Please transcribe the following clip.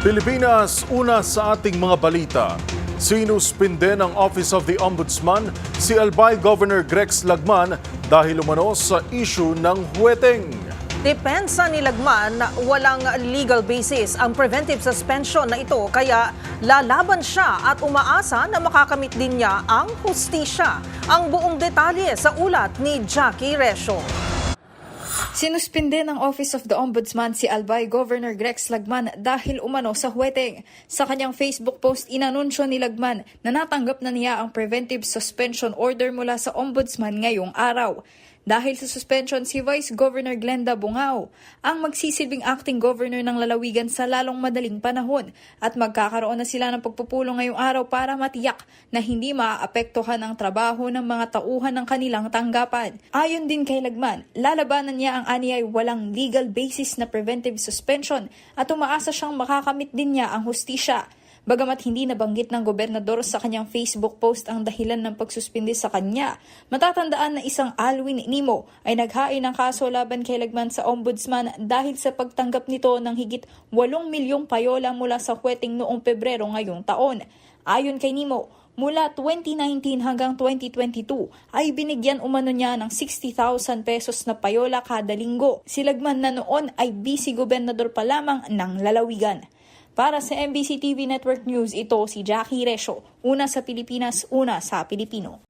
Pilipinas, una sa ating mga balita. Sinuspinde ng Office of the Ombudsman si Albay Governor Grex Lagman dahil umano sa issue ng huweteng. Depensa ni Lagman na walang legal basis ang preventive suspension na ito kaya lalaban siya at umaasa na makakamit din niya ang hustisya. Ang buong detalye sa ulat ni Jackie Resio. Sinuspinde ng Office of the Ombudsman si Albay Governor Grex Lagman dahil umano sa huweteng. Sa kanyang Facebook post, inanunsyo ni Lagman na natanggap na niya ang preventive suspension order mula sa Ombudsman ngayong araw. Dahil sa suspension, si Vice Governor Glenda Bungao ang magsisilbing acting governor ng lalawigan sa lalong madaling panahon at magkakaroon na sila ng pagpupulong ngayong araw para matiyak na hindi maaapektuhan ang trabaho ng mga tauhan ng kanilang tanggapan. Ayon din kay Lagman, lalabanan niya ang aniyay walang legal basis na preventive suspension at umaasa siyang makakamit din niya ang hustisya. Bagamat hindi nabanggit ng gobernador sa kanyang Facebook post ang dahilan ng pagsuspindi sa kanya, matatandaan na isang Alwin Nimo ay naghain ng kaso laban kay Lagman sa Ombudsman dahil sa pagtanggap nito ng higit 8 milyong payola mula sa huweteng noong Pebrero ngayong taon. Ayon kay Nimo, mula 2019 hanggang 2022 ay binigyan umano niya ng 60,000 pesos na payola kada linggo. Si Lagman na noon ay vice-gobernador pa lamang ng lalawigan. Para sa MBC TV Network News, ito si Jackie Resio. Una sa Pilipinas, una sa Pilipino.